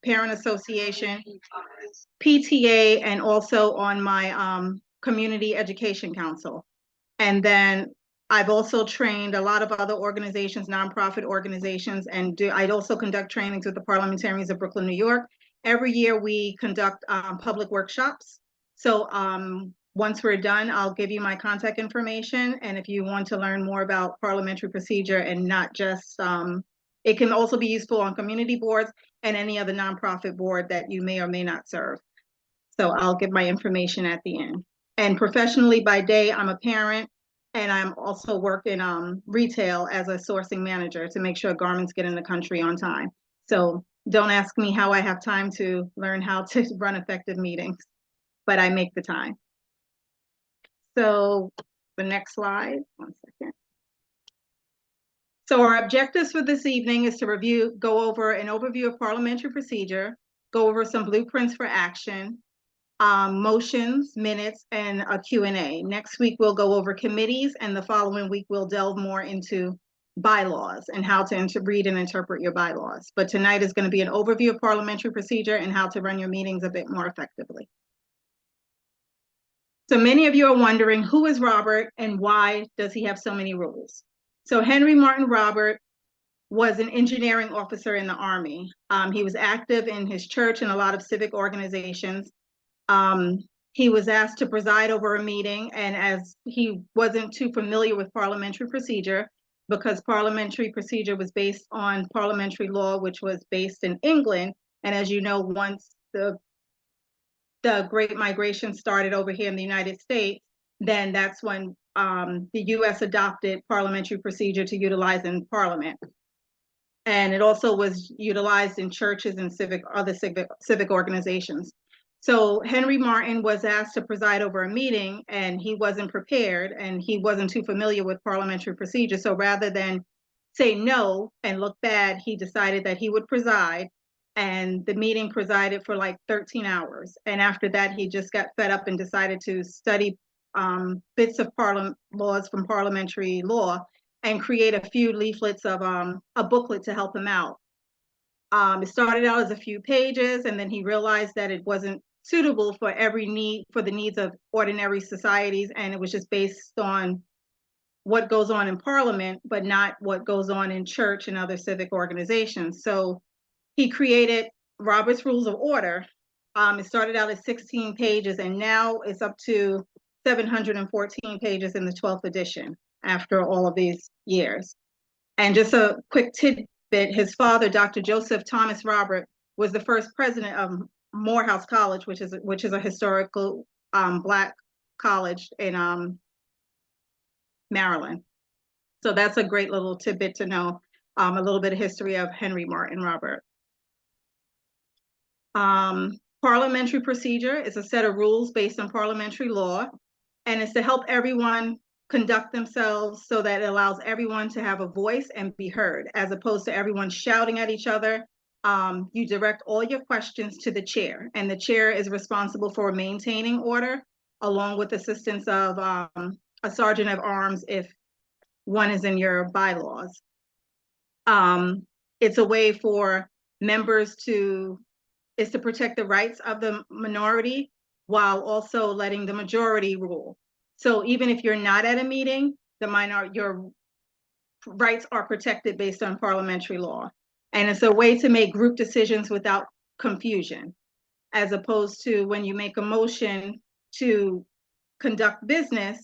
parent association, PTA, and also on my community education council. And then I've also trained a lot of other organizations, nonprofit organizations, and I'd also conduct trainings with the Parliamentarians of Brooklyn, New York. Every year we conduct public workshops. So once we're done, I'll give you my contact information. And if you want to learn more about parliamentary procedure and not just, it can also be useful on community boards and any other nonprofit board that you may or may not serve. So I'll give my information at the end. And professionally by day, I'm a parent, and I'm also working retail as a sourcing manager to make sure garments get in the country on time. So don't ask me how I have time to learn how to run effective meetings, but I make the time. So the next slide, 1 second. So our objectives for this evening is to go over an overview of parliamentary procedure, go over some blueprints for action, motions, minutes, and a Q&A. Next week, we'll go over committees, and the following week, we'll delve more into bylaws and how to read and interpret your bylaws. But tonight is going to be an overview of parliamentary procedure and how to run your meetings a bit more effectively. So many of you are wondering, who is Robert and why does he have so many rules? So Henry Martin Robert was an engineering officer in the Army. He was active in his church and a lot of civic organizations. He was asked to preside over a meeting, and as he wasn't too familiar with parliamentary procedure, because parliamentary procedure was based on parliamentary law, which was based in England, and as you know, once the Great Migration started over here in the United States, then that's when the US adopted parliamentary procedure to utilize in Parliament. And it also was utilized in churches and other civic organizations. So Henry Martin was asked to preside over a meeting, and he wasn't prepared, and he wasn't too familiar with parliamentary procedure. So rather than say no and look bad, he decided that he would preside, and the meeting presided for like 13 hours. And after that, he just got fed up and decided to study bits of laws from parliamentary law and create a few leaflets of a booklet to help him out. It started out as a few pages, and then he realized that it wasn't suitable for the needs of ordinary societies, and it was just based on what goes on in Parliament, but not what goes on in church and other civic organizations. So he created Robert's Rules of Order. It started out as 16 pages, and now it's up to 714 pages in the 12th edition after all of these years. And just a quick tidbit, his father, Dr. Joseph Thomas Robert, was the first president of Morehouse College, which is a historical Black college in Maryland. So that's a great little tidbit to know, a little bit of history of Henry Martin Robert. Parliamentary procedure is a set of rules based on parliamentary law, and it's to help everyone conduct themselves so that it allows everyone to have a voice and be heard, as opposed to everyone shouting at each other. You direct all your questions to the chair, and the chair is responsible for maintaining order, along with assistance of a sergeant of arms if one is in your bylaws. It's a way for members to protect the rights of the minority while also letting the majority rule. So even if you're not at a meeting, your rights are protected based on parliamentary law. And it's a way to make group decisions without confusion, as opposed to when you make a motion to conduct business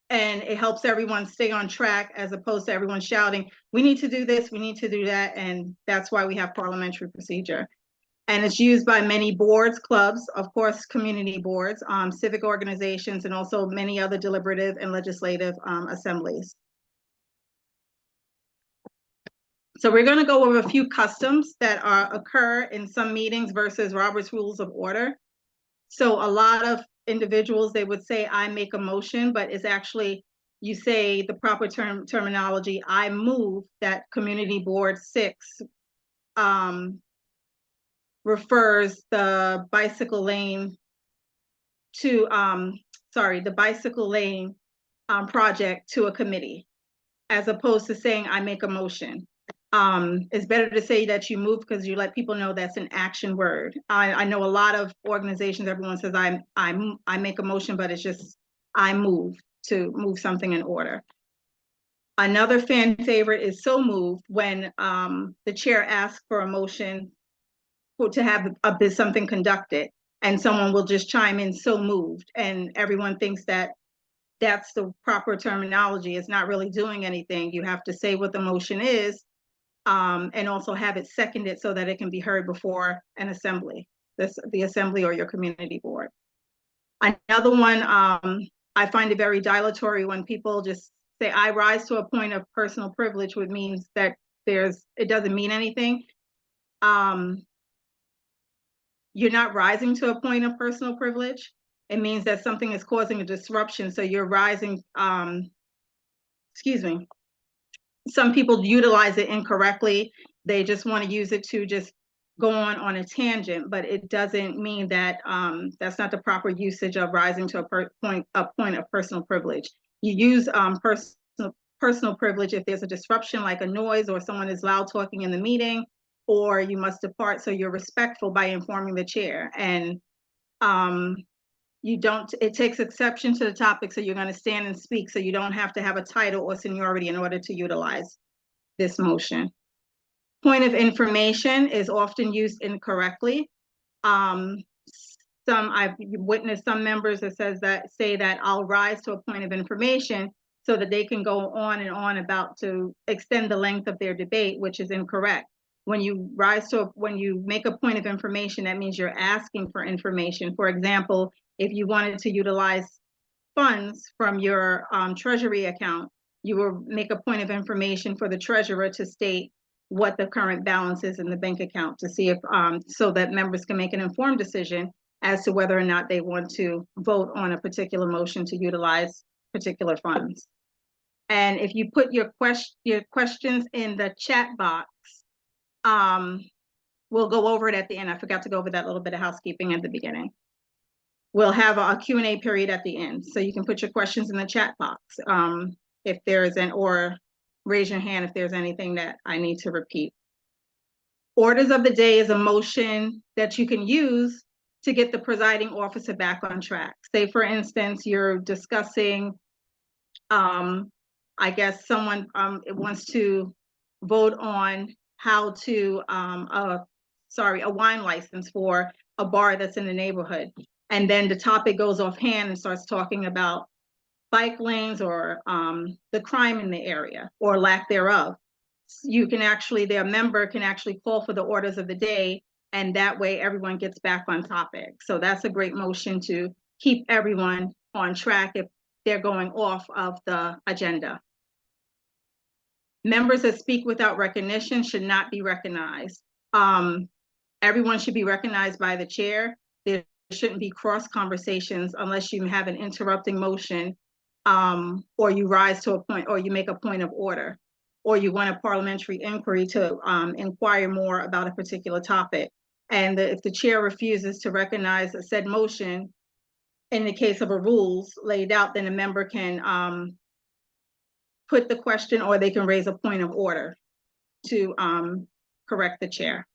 and it helps everyone stay on track, as opposed to everyone shouting, we need to do this, we need to do that. And that's why we have parliamentary procedure. And it's used by many boards, clubs, of course, community boards, civic organizations, and also many other deliberative and legislative assemblies. So we're going to go over a few customs that occur in some meetings versus Robert's Rules of Order. So a lot of individuals, they would say, I make a motion, but it's actually, you say the proper terminology, I move that Community Board 6 refers the bicycle lane to, the bicycle lane project to a committee, as opposed to saying I make a motion. It's better to say that you move because you let people know that's an action word. I know a lot of organizations, everyone says I make a motion, but it's just I move to move something in order. Another fan favorite is so moved when the chair asks for a motion to have something conducted, and someone will just chime in so moved, and everyone thinks that that's the proper terminology. It's not really doing anything. You have to say what the motion is, and also have it seconded so that it can be heard before an assembly, the assembly or your community board. Another one, I find it very dilatory when people just say, I rise to a point of personal privilege, which means that it doesn't mean anything. You're not rising to a point of personal privilege. It means that something is causing a disruption. So you're rising, excuse me. Some people utilize it incorrectly. They just want to use it to just go on a tangent, but it doesn't mean that that's not the proper usage of rising to a point of personal privilege. You use personal privilege if there's a disruption like a noise or someone is loud talking in the meeting, or you must depart. So you're respectful by informing the chair, and it takes exception to the topic, so you're going to stand and speak, so you don't have to have a title or seniority in order to utilize this motion. Point of information is often used incorrectly. I've witnessed some members that say that I'll rise to a point of information so that they can go on and on about to extend the length of their debate, which is incorrect. When you make a point of information, that means you're asking for information. For example, if you wanted to utilize funds from your treasury account, you will make a point of information for the treasurer to state what the current balance is in the bank account, to see if so that members can make an informed decision as to whether or not they want to vote on a particular motion to utilize particular funds. And if you put your questions in the chat box, we'll go over it at the end. I forgot to go over that little bit of housekeeping at the beginning. We'll have a Q&A period at the end, so you can put your questions in the chat box if there's or raise your hand if there's anything that I need to repeat. Orders of the day is a motion that you can use to get the presiding officer back on track. Say, for instance, you're discussing, I guess someone wants to vote on how to, a wine license for a bar that's in the neighborhood. And then the topic goes offhand and starts talking about bike lanes or the crime in the area or lack thereof. You can actually, their member can actually call for the orders of the day, and that way everyone gets back on topic. So that's a great motion to keep everyone on track if they're going off of the agenda. Members that speak without recognition should not be recognized. Everyone should be recognized by the chair. There shouldn't be cross conversations unless you have an interrupting motion, or you rise to a point, or you make a point of order, or you want a parliamentary inquiry to inquire more about a particular topic. And if the chair refuses to recognize a said motion, in the case of a rules laid out, then a member can put the question, or they can raise a point of order to correct the chair.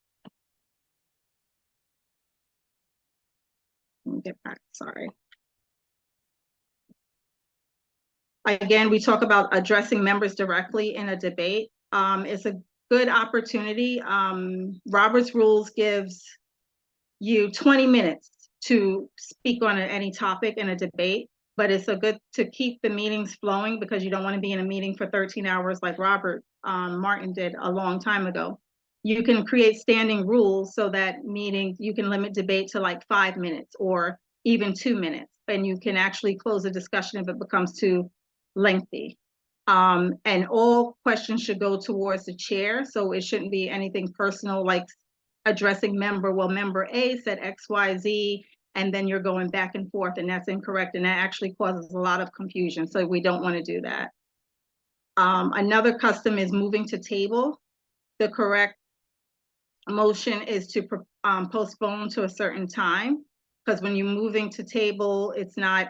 Let me get back, sorry. Again, we talk about addressing members directly in a debate. It's a good opportunity. Robert's rules gives you 20 minutes to speak on any topic in a debate, but it's a good to keep the meetings flowing, because you don't want to be in a meeting for 13 hours like Robert Martin did a long time ago. You can create standing rules so that meetings, you can limit debate to like 5 minutes or even 2 minutes, and you can actually close the discussion if it becomes too lengthy. And all questions should go towards the chair, so it shouldn't be anything personal like addressing member, well, member A said X, Y, Z, and then you're going back and forth, and that's incorrect, and that actually causes a lot of confusion, so we don't want to do that. Another custom is moving to table. The correct motion is to postpone to a certain time, because when you're moving to table, it's not,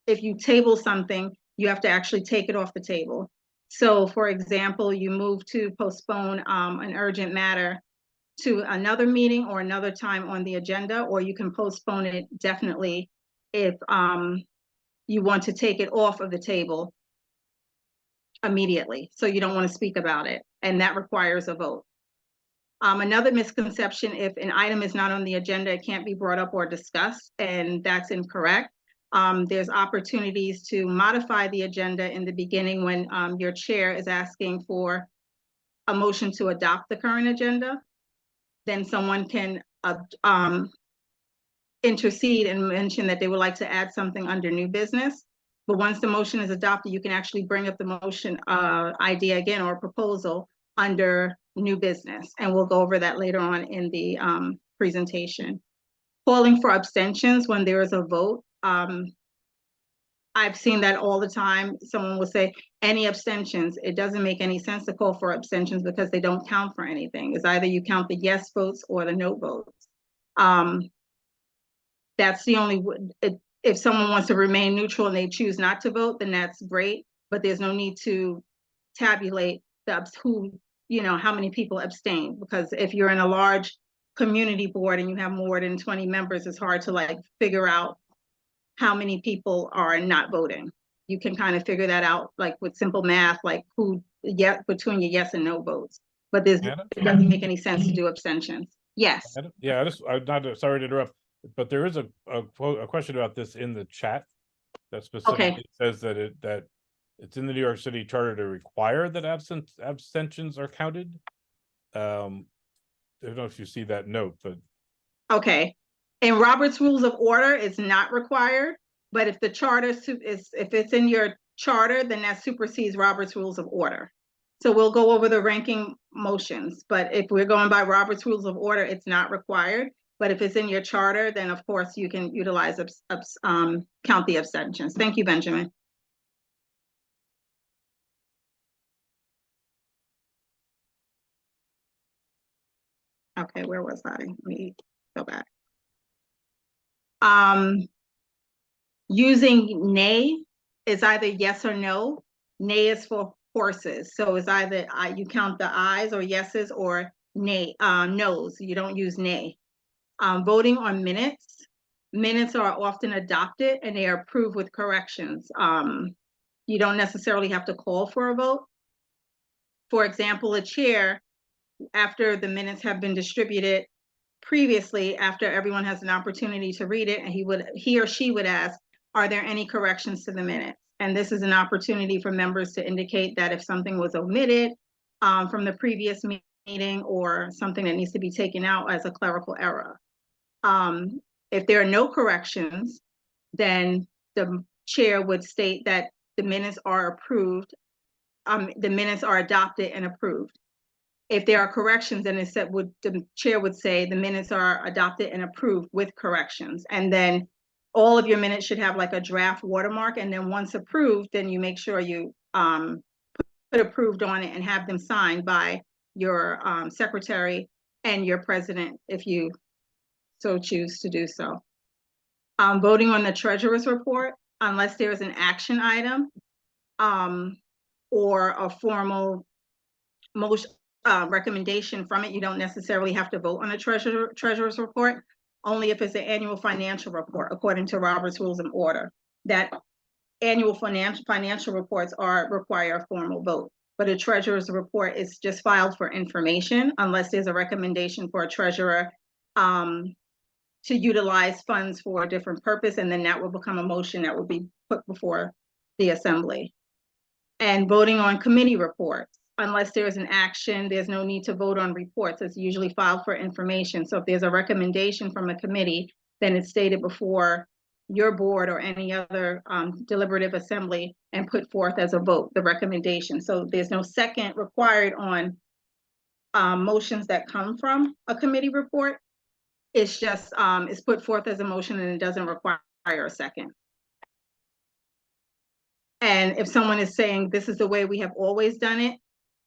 if you table something, you have to actually take it off the table. So for example, you move to postpone an urgent matter to another meeting or another time on the agenda, or you can postpone it definitely if you want to take it off of the table immediately. So you don't want to speak about it, and that requires a vote. Another misconception, if an item is not on the agenda, it can't be brought up or discussed, and that's incorrect. There's opportunities to modify the agenda in the beginning when your chair is asking for a motion to adopt the current agenda. Then someone can intercede and mention that they would like to add something under new business. But once the motion is adopted, you can actually bring up the motion idea again or proposal under new business. And we'll go over that later on in the presentation. Calling for abstentions when there is a vote. I've seen that all the time. Someone will say, any abstentions? It doesn't make any sense to call for abstentions because they don't count for anything. It's either you count the yes votes or the no votes. That's the only, if someone wants to remain neutral and they choose not to vote, then that's great, but there's no need to tabulate who, how many people abstain, because if you're in a large community board and you have more than 20 members, it's hard to figure out how many people are not voting. You can kind of figure that out with simple math, who between your yes and no votes, but it doesn't make any sense to do abstentions. Yes. Yeah, I'm not sorry to interrupt, but there is a question about this in the chat that specifically says that it's in the New York City Charter to require that abstentions are counted. I don't know if you see that note, but okay. In Robert's Rules of Order, it's not required, but if the charter if it's in your charter, then that supersedes Robert's Rules of Order. So we'll go over the ranking motions, but if we're going by Robert's Rules of Order, it's not required. But if it's in your charter, then of course you can utilize count the abstentions. Thank you, Benjamin. Okay, where was I? Let me go back. Using nay is either yes or no. Nay is for horses, so it's either you count the ayes or yeses or nay no's. You don't use nay. Voting on minutes. Minutes are often adopted and they are approved with corrections. You don't necessarily have to call for a vote. For example, a chair, after the minutes have been distributed previously, after everyone has an opportunity to read it, and he or she would ask, are there any corrections to the minutes? And this is an opportunity for members to indicate that if something was omitted from the previous meeting or something that needs to be taken out as a clerical error. If there are no corrections, then the chair would state that the minutes are approved, the minutes are adopted and approved. If there are corrections, then the chair would say the minutes are adopted and approved with corrections. And then all of your minutes should have a draft watermark. And then once approved, then you make sure you put approved on it and have them signed by your secretary and your president, if you so choose to do so. Voting on the treasurer's report, unless there is an action item or a formal motion, recommendation from it, you don't necessarily have to vote on a treasurer's report, only if it's an annual financial report, according to Robert's Rules of Order. That annual financial reports require a formal vote, but a treasurer's report is just filed for information, unless there's a recommendation for a treasurer to utilize funds for a different purpose, and then that will become a motion that will be put before the assembly. And voting on committee reports. Unless there's an action, there's no need to vote on reports. It's usually filed for information. So if there's a recommendation from a committee, then it's stated before your board or any other deliberative assembly and put forth as a vote, the recommendation. So there's no second required on motions that come from a committee report. It's just, it's put forth as a motion and it doesn't require a second. And if someone is saying this is the way we have always done it,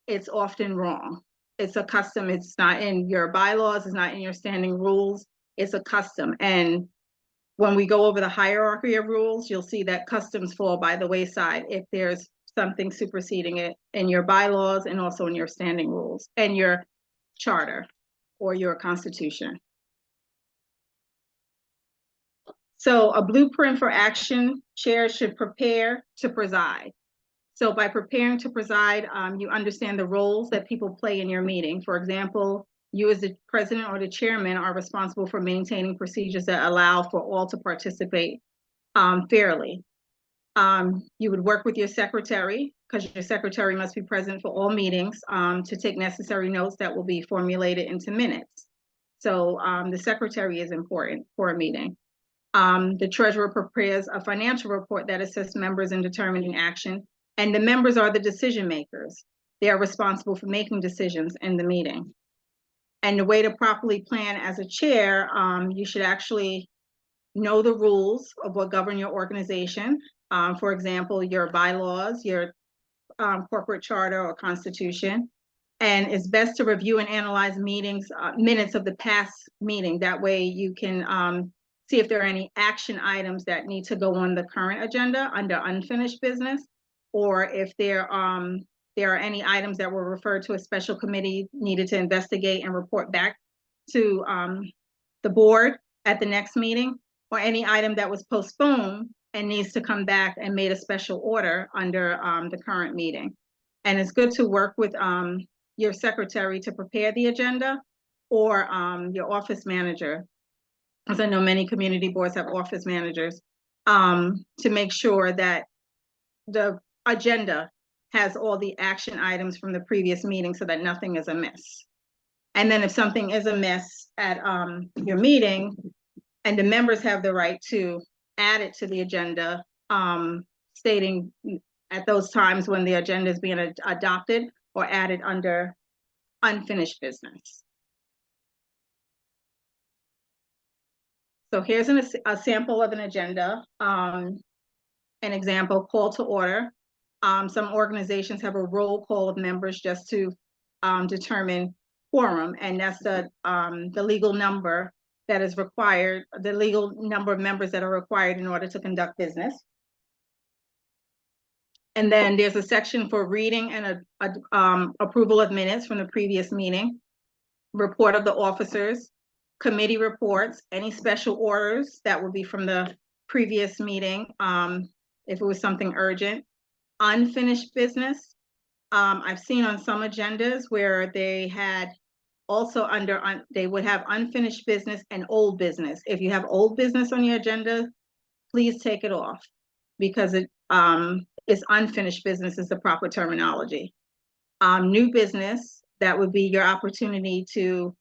it's often wrong. It's a custom. It's not in your bylaws. It's not in your standing rules. It's a custom. And when we go over the hierarchy of rules, you'll see that customs fall by the wayside if there's something superseding it in your bylaws and also in your standing rules and your charter or your constitution. So a blueprint for action, chairs should prepare to preside. So by preparing to preside, you understand the roles that people play in your meeting. For example, you as the president or the chairman are responsible for maintaining procedures that allow for all to participate fairly. You would work with your secretary, because your secretary must be present for all meetings, to take necessary notes that will be formulated into minutes. So the secretary is important for a meeting. The treasurer prepares a financial report that assists members in determining action, and the members are the decision makers. They are responsible for making decisions in the meeting. And the way to properly plan as a chair, you should actually know the rules of what govern your organization. For example, your bylaws, your corporate charter or constitution. And it's best to review and analyze meetings, minutes of the past meeting. That way you can see if there are any action items that need to go on the current agenda under unfinished business, or if there are any items that were referred to a special committee needed to investigate and report back to the board at the next meeting, or any item that was postponed and needs to come back and made a special order under the current meeting. And it's good to work with your secretary to prepare the agenda, or your office manager, because I know many community boards have office managers, to make sure that the agenda has all the action items from the previous meeting so that nothing is amiss. And then if something is amiss at your meeting, and the members have the right to add it to the agenda, stating at those times when the agenda is being adopted or added under unfinished business. So here's a sample of an agenda. An example, call to order. Some organizations have a roll call of members just to determine quorum, and that's the legal number that is required, the legal number of members that are required in order to conduct business. And then there's a section for reading and approval of minutes from the previous meeting, report of the officers, committee reports, any special orders that would be from the previous meeting, if it was something urgent, unfinished business. I've seen on some agendas where they had also they would have unfinished business and old business. If you have old business on your agenda, please take it off, because it's unfinished business is the proper terminology. New business, that would be your opportunity to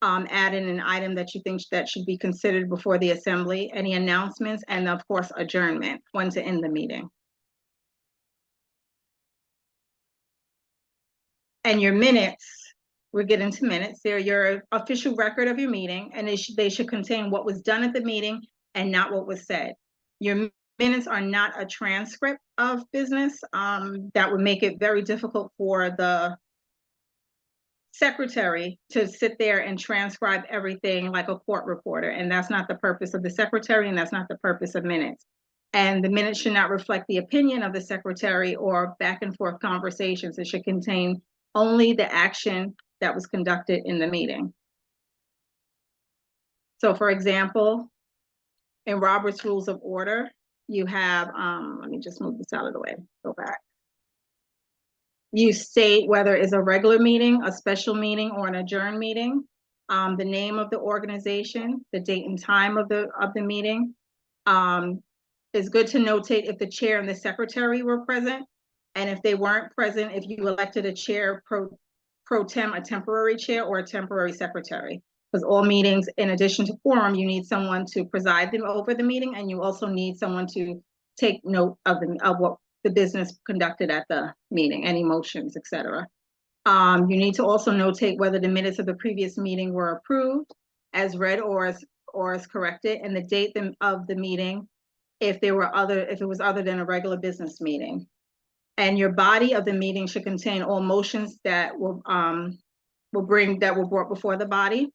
add in an item that you think that should be considered before the assembly, any announcements, and of course adjournment, when to end the meeting. And your minutes, we're getting to minutes. They're your official record of your meeting, and they should contain what was done at the meeting and not what was said. Your minutes are not a transcript of business. That would make it very difficult for the secretary to sit there and transcribe everything like a court reporter, and that's not the purpose of the secretary, and that's not the purpose of minutes. And the minutes should not reflect the opinion of the secretary or back and forth conversations. It should contain only the action that was conducted in the meeting. So for example, in Robert's Rules of Order, you have, let me just move this out of the way, go back. You state whether it's a regular meeting, a special meeting, or an adjourned meeting, the name of the organization, the date and time of the meeting. It's good to notate if the chair and the secretary were present, and if they weren't present, if you elected a chair pro tem, a temporary chair, or a temporary secretary. Because all meetings, in addition to quorum, you need someone to preside them over the meeting, and you also need someone to take note of what the business conducted at the meeting, any motions, etc. You need to also notate whether the minutes of the previous meeting were approved as read or as corrected, and the date of the meeting, if it was other than a regular business meeting. And your body of the meeting should contain all motions that were brought before the body.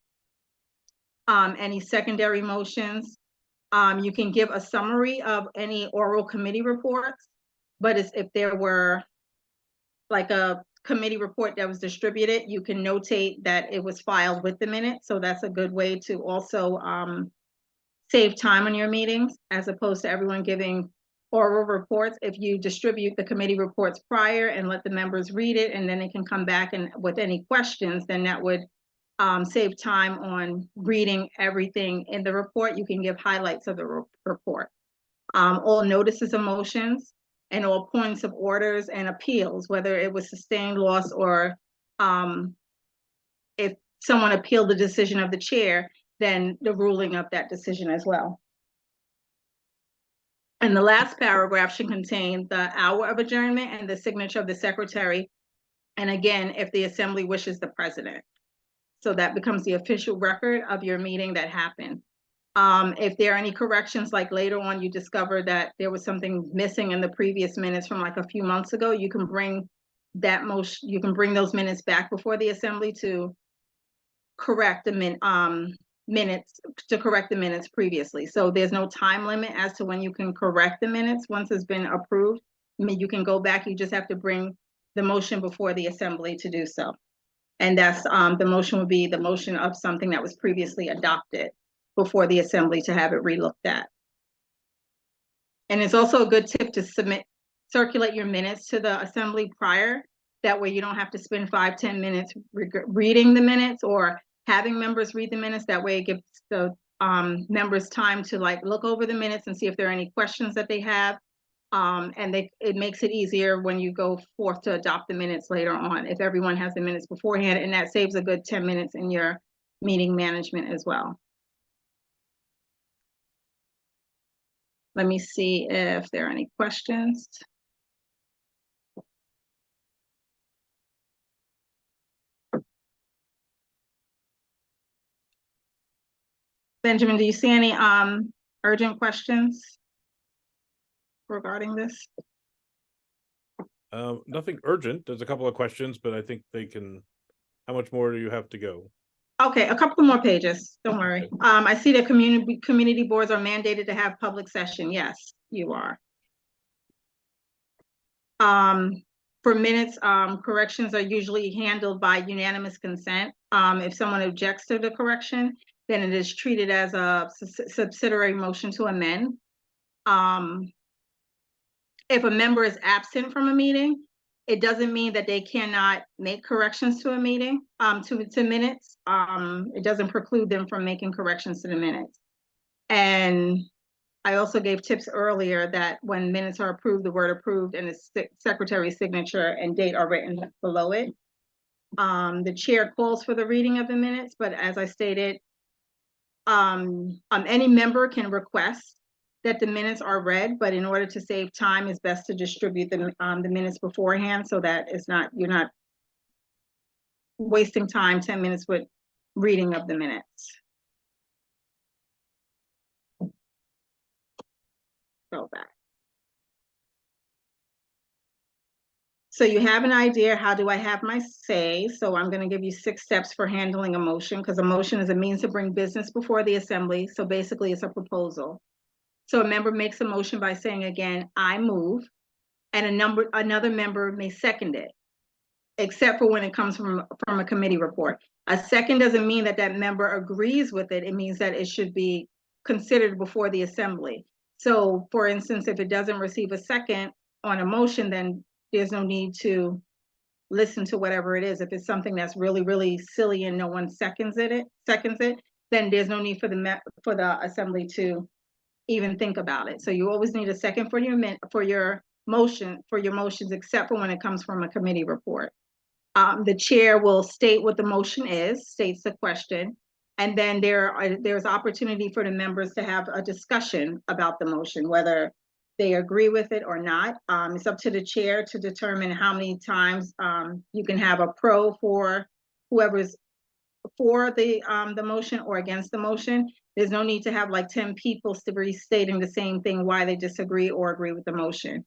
Any secondary motions. You can give a summary of any oral committee reports. but if there were like a committee report that was distributed, you can notate that it was filed with the minutes. So that's a good way to also save time on your meetings, as opposed to everyone giving oral reports. If you distribute the committee reports prior and let the members read it, and then they can come back and with any questions, then that would save time on reading everything in the report. You can give highlights of the report. All notices of motions and all points of orders and appeals, whether it was sustained loss or if someone appealed the decision of the chair, then the ruling of that decision as well. And the last paragraph should contain the hour of adjournment and the signature of the secretary. And again, if the assembly wishes, the president. So that becomes the official record of your meeting that happened. If there are any corrections, like later on you discover that there was something missing in the previous minutes from like a few months ago, you can bring that you can bring those minutes back before the assembly to correct the minutes previously. So there's no time limit as to when you can correct the minutes. Once it's been approved, I mean, you can go back. You just have to bring the motion before the assembly to do so. And that's the motion would be the motion of something that was previously adopted before the assembly to have it relooked at. And it's also a good tip to circulate your minutes to the assembly prior. That way you don't have to spend 5-10 minutes reading the minutes or having members read the minutes. That way it gives the members time to like look over the minutes and see if there are any questions that they have. And it makes it easier when you go forth to adopt the minutes later on, if everyone has the minutes beforehand, and that saves a good 10 minutes in your meeting management as well. Let me see if there are any questions. Benjamin, do you see any urgent questions regarding this? Nothing urgent. There's a couple of questions, but I think they can. How much more do you have to go? Okay, a couple more pages. Don't worry. Okay. I see that community boards are mandated to have public session. Yes, you are. For minutes, corrections are usually handled by unanimous consent. If someone objects to the correction, then it is treated as a subsidiary motion to amend. If a member is absent from a meeting, it doesn't mean that they cannot make corrections to a meeting, to minutes. It doesn't preclude them from making corrections to the minutes. And I also gave tips earlier that when minutes are approved, the word approved and the secretary's signature and date are written below it. The chair calls for the reading of the minutes, but as I stated, any member can request that the minutes are read, but in order to save time, it's best to distribute the minutes beforehand so that you're not wasting time, 10 minutes with reading of the minutes. Go back. So you have an idea, how do I have my say? So I'm going to give you 6 steps for handling a motion, because a motion is a means to bring business before the assembly. So basically it's a proposal. So a member makes a motion by saying, again, I move, and another member may second it, except for when it comes from a committee report. A second doesn't mean that that member agrees with it. It means that it should be considered before the assembly. So for instance, if it doesn't receive a second on a motion, then there's no need to listen to whatever it is. If it's something that's really, really silly and no one seconds it, then there's no need for the assembly to even think about it. So you always need a second for your motions, except for when it comes from a committee report. The chair will state what the motion is, states the question, and then there's opportunity for the members to have a discussion about the motion, whether they agree with it or not. It's up to the chair to determine how many times you can have a pro for whoever's for the motion or against the motion. There's no need to have like 10 people restating the same thing, why they disagree or agree with the motion.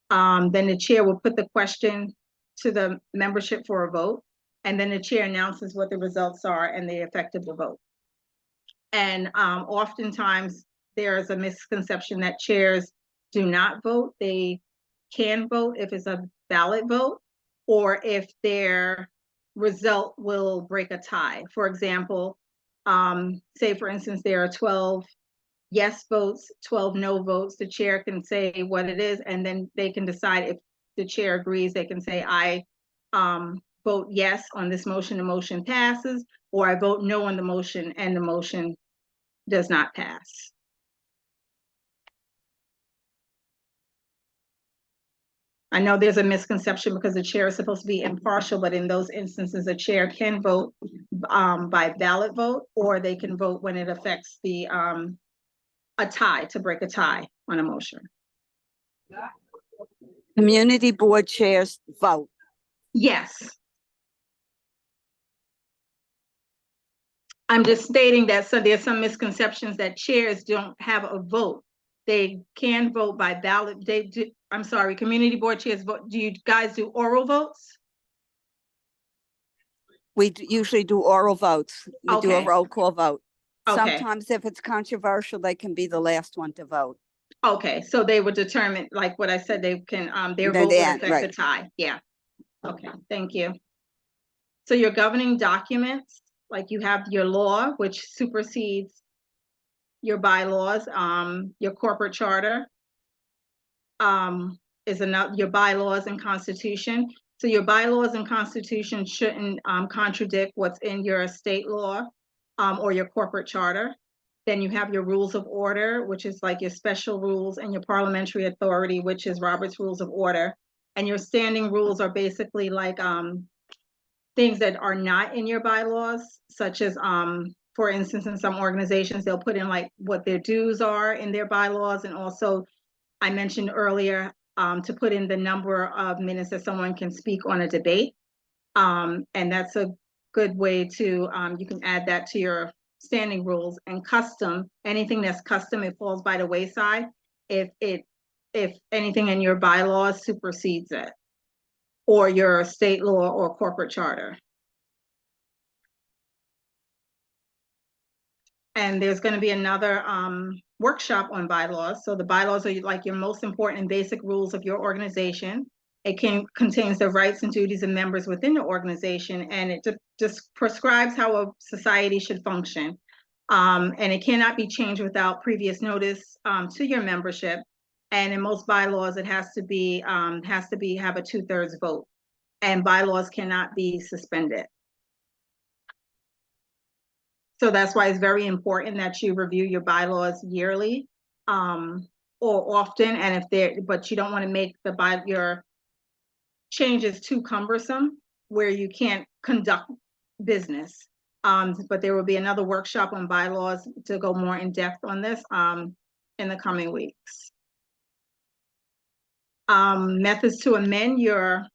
Then the chair will put the question to the membership for a vote, and then the chair announces what the results are and the effect of the vote. And oftentimes there is a misconception that chairs do not vote. They can vote if it's a ballot vote, or if their result will break a tie. For example, say for instance, there are 12 yes votes, 12 no votes. The chair can say what it is, and then they can decide if the chair agrees. They can say, I vote yes on this motion, the motion passes, or I vote no on the motion and the motion does not pass. I know there's a misconception because the chair is supposed to be impartial, but in those instances, the chair can vote by ballot vote, or they can vote when it affects the a tie, to break a tie on a motion. Community board chairs vote. Yes. I'm just stating that there's some misconceptions that chairs don't have a vote. They can vote by ballot. They do. I'm sorry, community board chairs vote. Do you guys do oral votes? We usually do oral votes. We do a Okay. roll call vote. Okay. Sometimes if it's controversial, they can be the last one to vote. Okay, so they would determine, like what I said, they can, their They're vote the would end, affect right. the tie. Yeah. Okay, thank you. So your governing documents, like you have your law, which supersedes your bylaws, your corporate charter, is another, your bylaws and constitution. So your bylaws and constitution shouldn't contradict what's in your state law or your corporate charter. Then you have your rules of order, which is like your special rules, and your parliamentary authority, which is Robert's Rules of Order. And your standing rules are basically like things that are not in your bylaws, such as, for instance, in some organizations, they'll put in like what their dues are in their bylaws. And also, I mentioned earlier, to put in the number of minutes that someone can speak on a debate. And that's a good way to, you can add that to your standing rules. And custom, anything that's custom, it falls by the wayside if anything in your bylaws supersedes it, or your state law or corporate charter. And there's going to be another workshop on bylaws. So the bylaws are like your most important and basic rules of your organization. It contains the rights and duties of members within the organization, and it just prescribes how a society should function. And it cannot be changed without previous notice to your membership. And in most bylaws, it has to have a 2/3 vote, and bylaws cannot be suspended. So that's why it's very important that you review your bylaws yearly or often. And but you don't want to make your changes too cumbersome where you can't conduct business. But there will be another workshop on bylaws to go more in depth on this in the coming weeks. Methods to amend your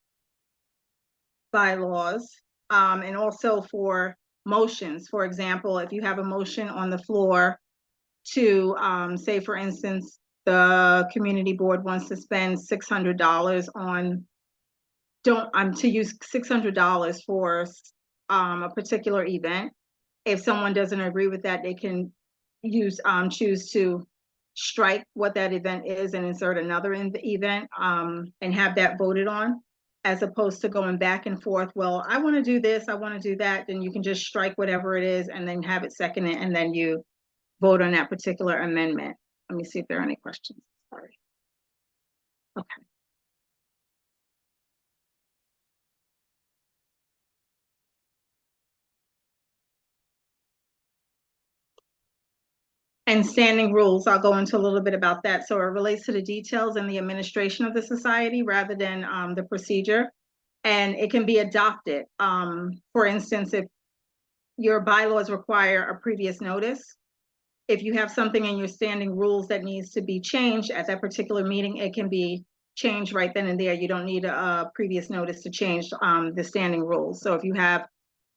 bylaws, and also for motions. For example, if you have a motion on the floor to say, for instance, the community board wants to spend $600 on to use $600 for a particular event. If someone doesn't agree with that, they can choose to strike what that event is and insert another in the event and have that voted on, as opposed to going back and forth. Well, I want to do this, I want to do that. Then you can just strike whatever it is and then have it seconded, and then you vote on that particular amendment. Let me see if there are any questions. Sorry. Okay. And standing rules, I'll go into a little bit about that. So it relates to the details and the administration of the society rather than the procedure. And it can be adopted. For instance, if your bylaws require a previous notice, if you have something in your standing rules that needs to be changed at that particular meeting, it can be changed right then and there. You don't need a previous notice to change the standing rules. So if you have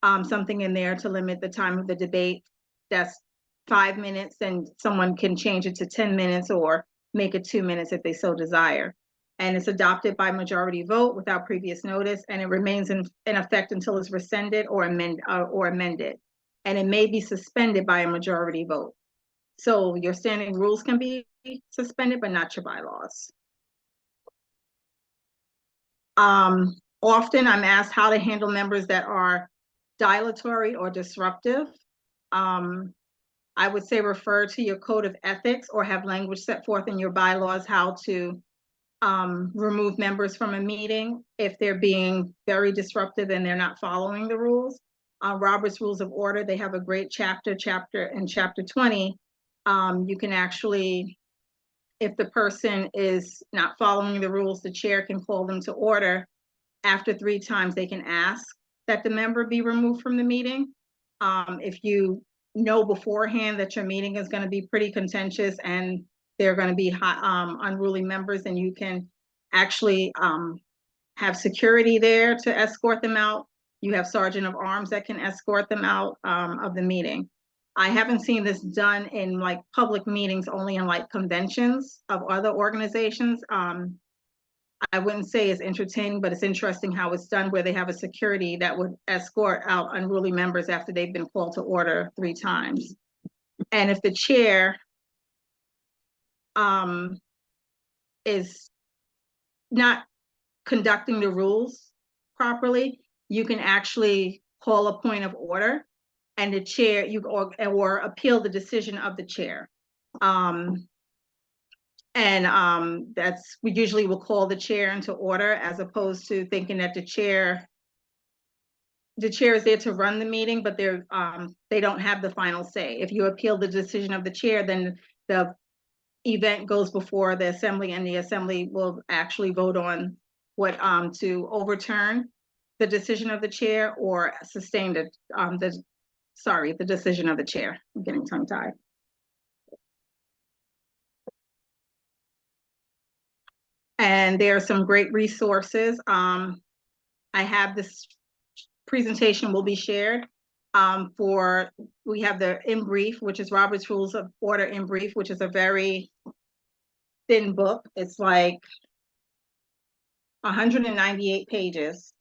something in there to limit the time of the debate, that's 5 minutes, then someone can change it to 10 minutes or make it 2 minutes if they so desire. And it's adopted by majority vote without previous notice, and it remains in effect until it's rescinded or amended. And it may be suspended by a majority vote. So your standing rules can be suspended, but not your bylaws. Often I'm asked how to handle members that are dilatory or disruptive. I would say refer to your code of ethics or have language set forth in your bylaws how to remove members from a meeting if they're being very disruptive and they're not following the rules. Robert's Rules of Order, they have a great chapter in chapter 20. You can actually, if the person is not following the rules, the chair can call them to order. After 3 times, they can ask that the member be removed from the meeting. If you know beforehand that your meeting is going to be pretty contentious and they're going to be unruly members, then you can actually have security there to escort them out. You have sergeant of arms that can escort them out of the meeting. I haven't seen this done in like public meetings, only in like conventions of other organizations. I wouldn't say it's entertaining, but it's interesting how it's done, where they have a security that would escort out unruly members after they've been called to order 3 times. And if the chair is not conducting the rules properly, you can actually call a point of order, and the chair, or appeal the decision of the chair. We usually will call the chair into order, as opposed to thinking that the chair is there to run the meeting, but they don't have the final say. If you appeal the decision of the chair, then the event goes before the assembly, and the assembly will actually vote on what to overturn the decision of the chair or sustain the decision of the chair. I'm getting tongue-tied. And there are some great resources. I have this presentation will be shared we have the In Brief, which is Robert's Rules of Order in Brief, which is a very thin book. It's like 198 pages.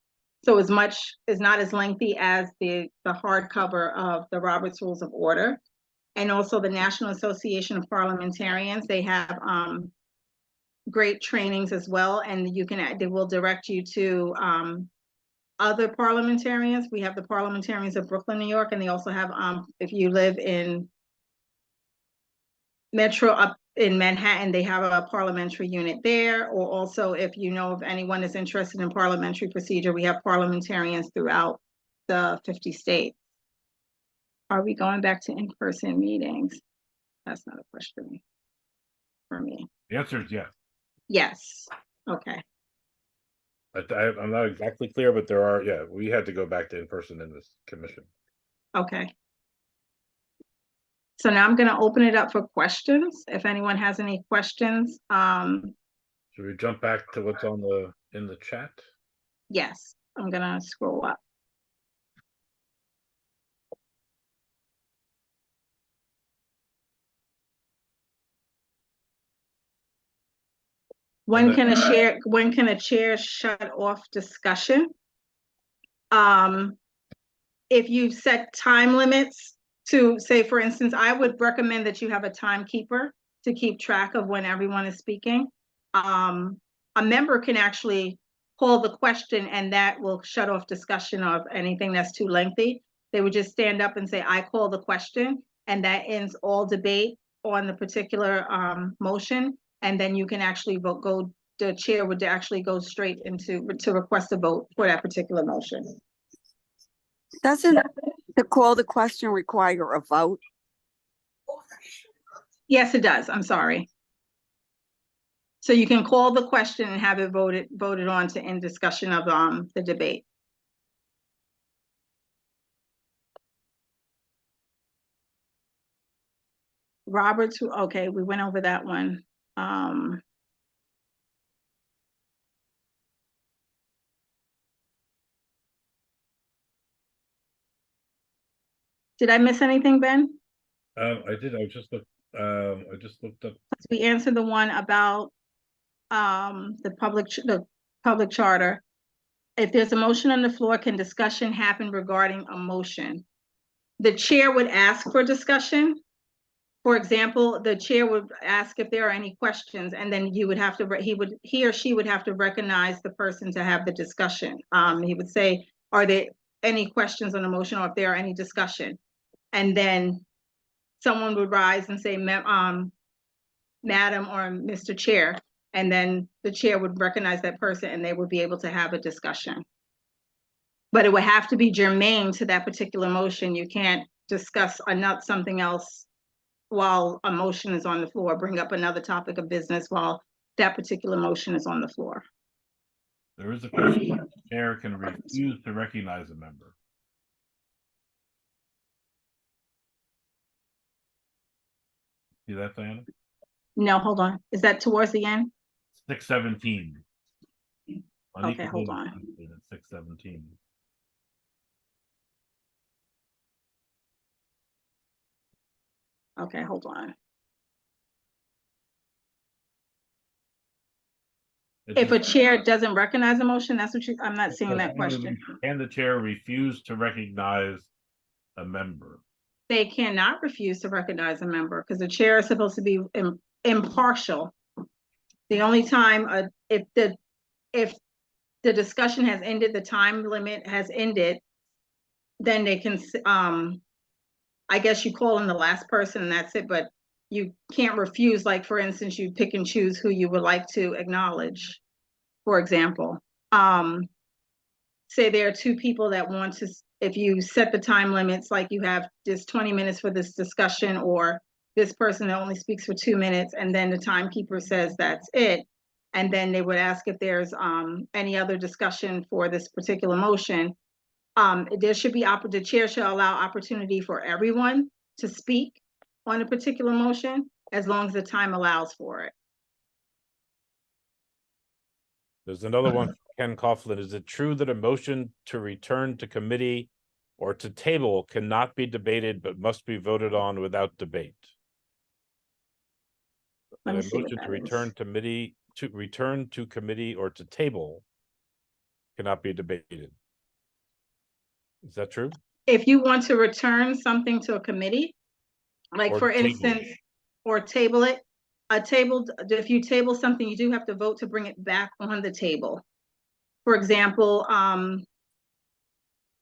So it's not as lengthy as the hardcover of the Robert's Rules of Order. And also the National Association of Parliamentarians, they have great trainings as well, and they will direct you to other parliamentarians. We have the Parliamentarians of Brooklyn, New York, and they also have, if you live in Metro up in Manhattan, they have a parliamentary unit there. Or also, if you know if anyone is interested in parliamentary procedure, we have parliamentarians throughout the 50 states. Are we going back to in-person meetings? That's not a question for me. The answer is yes. Yes. Okay. I'm not exactly clear, but there are, we had to go back to in-person in this commission. Okay. So now I'm going to open it up for questions. If anyone has any questions. Should we jump back to what's in the chat? Yes, I'm going to scroll up. When can a chair shut off discussion? If you set time limits to, say, for instance, I would recommend that you have a timekeeper to keep track of when everyone is speaking. A member can actually call the question, and that will shut off discussion of anything that's too lengthy. They would just stand up and say, I call the question, and that ends all debate on the particular motion. And then you can actually the chair would actually go straight to request a vote for that particular motion. Doesn't the call the question require a vote? Yes, it does. I'm sorry. So you can call the question and have it voted on to end discussion of the debate. Robert's, okay, we went over that one. Did I miss anything, Ben? I did. I just looked up. We answered the one about the public charter. If there's a motion on the floor, can discussion happen regarding a motion? The chair would ask for discussion. For example, the chair would ask if there are any questions, and then you would have to, he or she would have to recognize the person to have the discussion. He would say, are there any questions on the motion, or if there are any discussion? And then someone would rise and say, Madam or Mr. Chair, and then the chair would recognize that person and they would be able to have a discussion. But it would have to be germane to that particular motion. You can't discuss something else while a motion is on the floor, bring up another topic of business while that particular motion is on the floor. There is a question. The chair can refuse to recognize a member. See that, Diana? No, hold on. Is that towards the end? 617. Okay, hold on. 617. Okay, hold on. If a chair doesn't recognize a motion, that's what I'm not seeing that question. Can the chair refuse to recognize a member? They cannot refuse to recognize a member because the chair is supposed to be impartial. The only time if the discussion has ended, the time limit has ended, then they can, I guess you call in the last person and that's it, but you can't refuse, like, for instance, you pick and choose who you would like to acknowledge. For example, say there are two people that want to, if you set the time limits, like you have just 20 minutes for this discussion, or this person only speaks for 2 minutes, and then the timekeeper says that's it. And then they would ask if there's any other discussion for this particular motion. There should be, the chair shall allow opportunity for everyone to speak on a particular motion, as long as the time allows for it. There's another one from Ken Coughlin. Is it true that a motion to return to committee or to table cannot be debated but must be voted on without debate? That a motion to return to committee or to table cannot be debated. Is that true? If you want to return something to a committee, like Or for table instance, or table it, if you table something, you do have to vote to bring it back on the table. For example,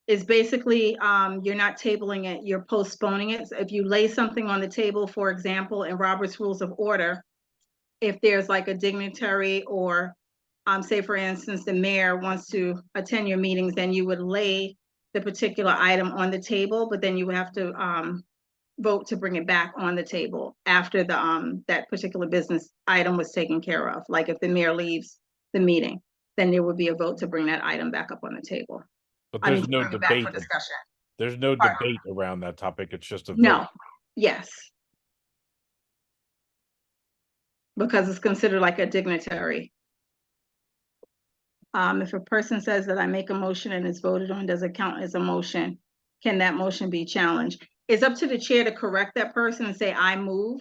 is basically you're not tabling it, you're postponing it. So if you lay something on the table, for example, in Robert's Rules of Order, if there's like a dignitary or say for instance, the mayor wants to attend your meetings, then you would lay the particular item on the table, but then you would have to vote to bring it back on the table after the that particular business item was taken care of. Like if the mayor leaves the meeting, then there would be a vote to bring that item back up on the table. But there's no debate. There's no debate around that topic. It's just a vote. No. Yes. Because it's considered like a dignitary. If a person says that I make a motion and it's voted on, does it count as a motion? Can that motion be challenged? It's up to the chair to correct that person and say, I move.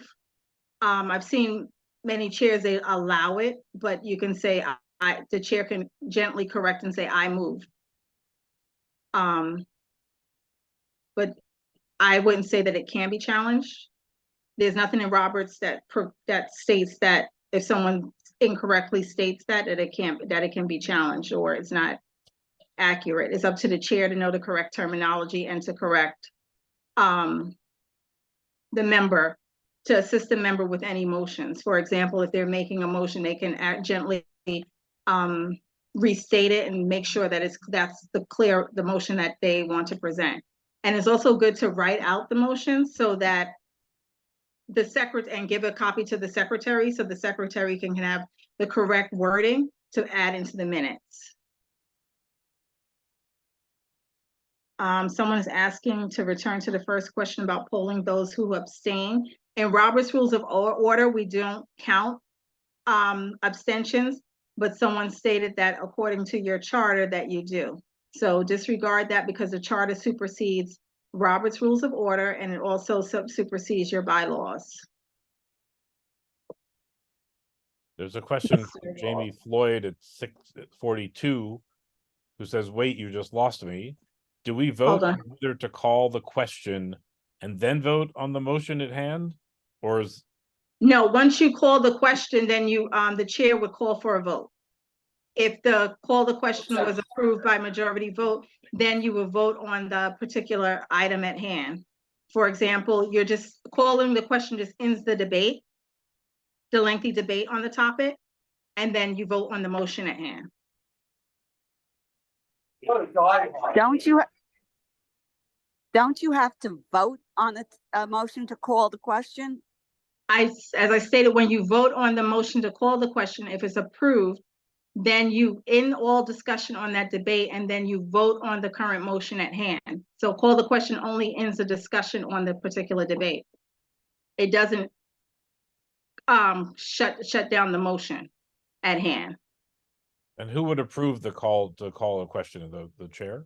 I've seen many chairs, they allow it, but you can say, the chair can gently correct and say, I move. But I wouldn't say that it can be challenged. There's nothing in Roberts that states that if someone incorrectly states that it can be challenged or it's not accurate. It's up to the chair to know the correct terminology and to correct the member, to assist the member with any motions. For example, if they're making a motion, they can gently restate it and make sure that that's the motion that they want to present. And it's also good to write out the motion so that the secretary, and give a copy to the secretary so the secretary can have the correct wording to add into the minutes. Someone is asking to return to the first question about polling those who abstain. In Robert's Rules of Order, we don't count abstentions, but someone stated that according to your charter that you do. So disregard that because the charter supersedes Robert's Rules of Order and it also supersedes your bylaws. There's a question from Jamie Floyd at 6:42 who says, wait, you just lost me. Do we vote whether to call the question and then vote on the motion at hand? Or is, No, once you call the question, then you, the chair would call for a vote. If the question was approved by majority vote, then you will vote on the particular item at hand. For example, you're just calling the question, just ends the debate, the lengthy debate on the topic, and then you vote on the motion at hand. Don't you have to vote on a motion to call the question? As I stated, when you vote on the motion to call the question, if it's approved, then you end all discussion on that debate, and then you vote on the current motion at hand. So call the question only ends the discussion on the particular debate. It doesn't shut down the motion at hand. and who would approve the call to call a question? The chair?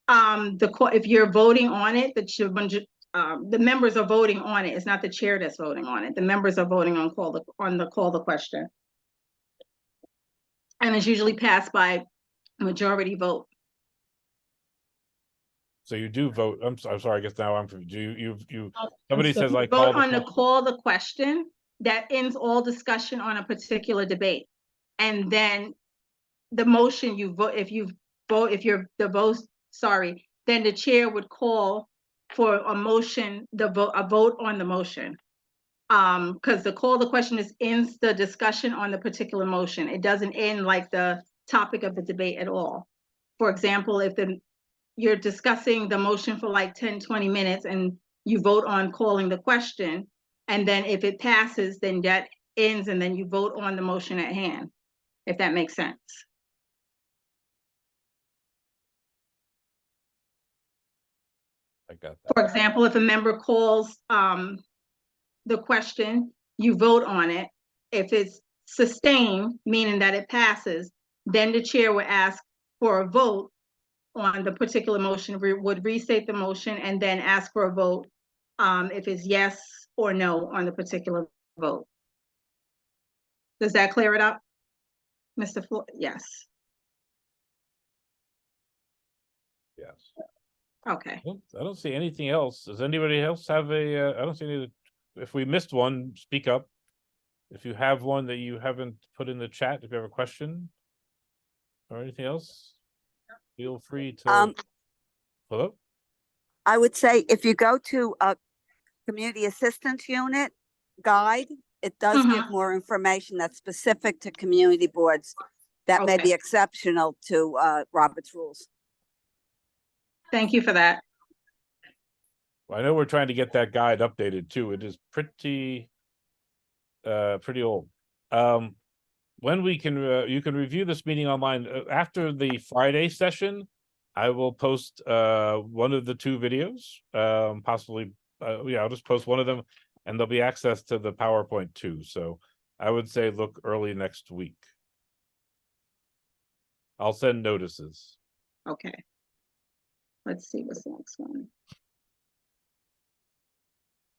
If you're voting on it, the members are voting on it. It's not the chair that's voting on it. The members are voting on call the question. And it's usually passed by majority vote. So you do vote. I'm sorry. I guess now I'm confused. Somebody So says you like vote on the call the question, that ends all discussion on a particular debate. And then the motion you vote, then the chair would call for a motion, a vote on the motion. Because the call the question ends the discussion on the particular motion. It doesn't end like the topic of the debate at all. For example, if you're discussing the motion for like 10-20 minutes and you vote on calling the question, and then if it passes, then that ends, and then you vote on the motion at hand, if that makes sense. I got that. For example, if a member calls the question, you vote on it. If it's sustained, meaning that it passes, then the chair would ask for a vote on the particular motion, would restate the motion, and then ask for a vote if it's yes or no on the particular vote. Does that clear it up, Mr. Floyd? Yes. Yes. Okay. I don't see anything else. Does anybody else have I don't see any. If we missed one, speak up. If you have one that you haven't put in the chat, if you have a question or anything else, feel free to. Hello? I would say if you go to a community assistance unit guide, it does give more information that's specific to community boards that may be exceptional to Robert's rules. Thank you for that. Well, I know we're trying to get that guide updated too. It is pretty old. When we can, you can review this meeting online after the Friday session. I will post one of the two videos, possibly. I'll just post one of them, and there'll be access to the PowerPoint too. So I would say look early next week. I'll send notices. Okay. Let's see what's the next one.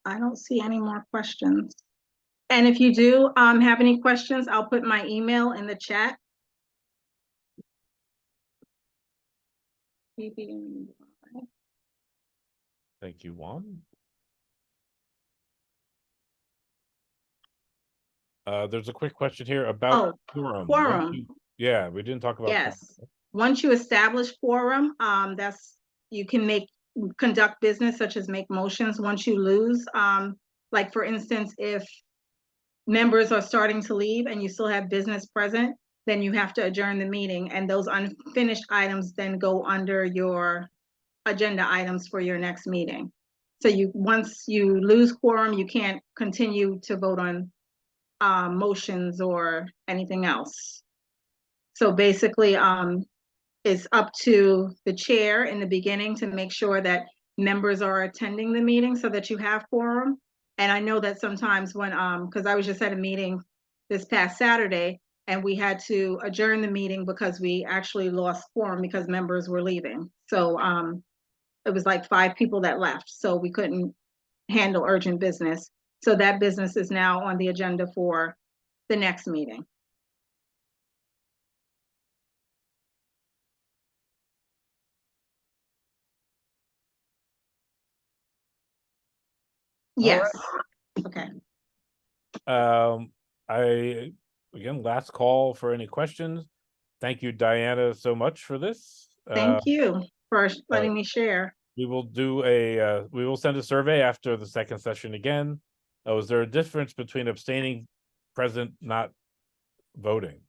I don't see any more questions. And if you do have any questions, I'll put my email in the chat. Thank you, Juan. There's a quick question here about quorum. Quorum. Yeah, we didn't talk about yes. quorum. Once you establish quorum, you can conduct business such as make motions. Once you lose, like for instance, if members are starting to leave and you still have business present, then you have to adjourn the meeting, and those unfinished items then go under your agenda items for your next meeting. So once you lose quorum, you can't continue to vote on motions or anything else. So basically, it's up to the chair in the beginning to make sure that members are attending the meeting so that you have quorum. And I know that sometimes when, because I was just at a meeting this past Saturday, and we had to adjourn the meeting because we actually lost quorum because members were leaving. So it was like 5 people that left, so we couldn't handle urgent business. So that business is now on the agenda for the next meeting. Yes. Okay. Again, last call for any questions. Thank you, Diana, so much for this. Thank you for letting me share. We will do we will send a survey after the second session again. Is there a difference between abstaining, present, not voting?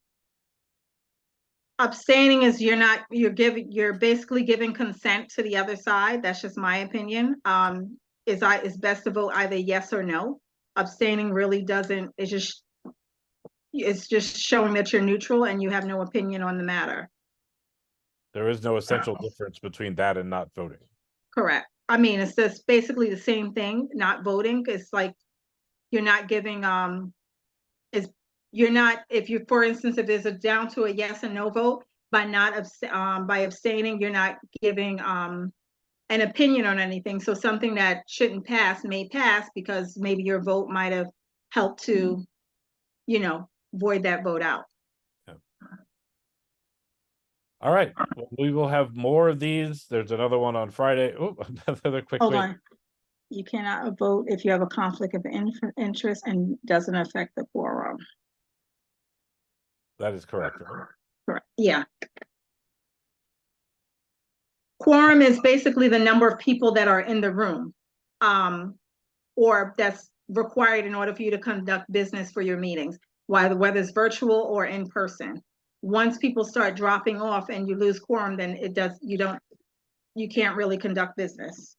Abstaining is you're basically giving consent to the other side. That's just my opinion. It's best to vote either yes or no. Abstaining really doesn't, it's just showing that you're neutral and you have no opinion on the matter. There is no essential difference between that and not voting. Correct. I mean, it's just basically the same thing. Not voting, it's like you're not giving if you, for instance, if there's down to a yes and no vote, by abstaining, you're not giving an opinion on anything. So something that shouldn't pass may pass because maybe your vote might have helped to, void that vote out. Yeah. All right, well, we will have more of these. There's another one on Friday. Oh, another quick. Hold on. You cannot vote if you have a conflict of interest and doesn't affect the quorum. That is correct. Correct. Yeah. Quorum is basically the number of people that are in the room, or that's required in order for you to conduct business for your meetings, whether it's virtual or in person. Once people start dropping off and you lose quorum, then you can't really conduct business.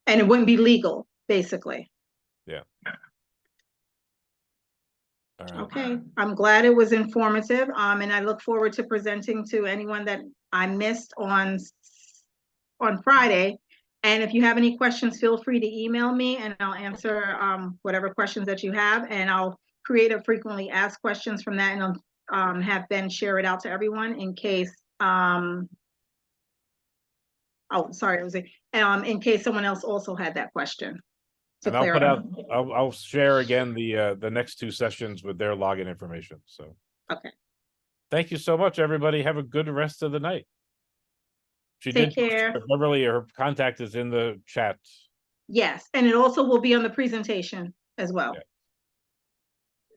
And it wouldn't be legal, basically. Yeah. All right. Okay, I'm glad it was informative, and I look forward to presenting to anyone that I missed on Friday. And if you have any questions, feel free to email me and I'll answer whatever questions that you have, and I'll create a frequently asked questions from that, and I'll have Ben share it out to everyone in case in case someone else also had that question. And I'll share again the next two sessions with their login information. So okay. Thank you so much, everybody. Have a good rest of the night. Take care. Beverly, her contact is in the chat. Yes, and it also will be on the presentation as well. Okay.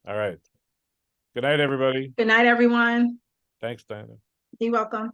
All right. Good night, everybody. Good night, everyone. Thanks, Diana. You're welcome.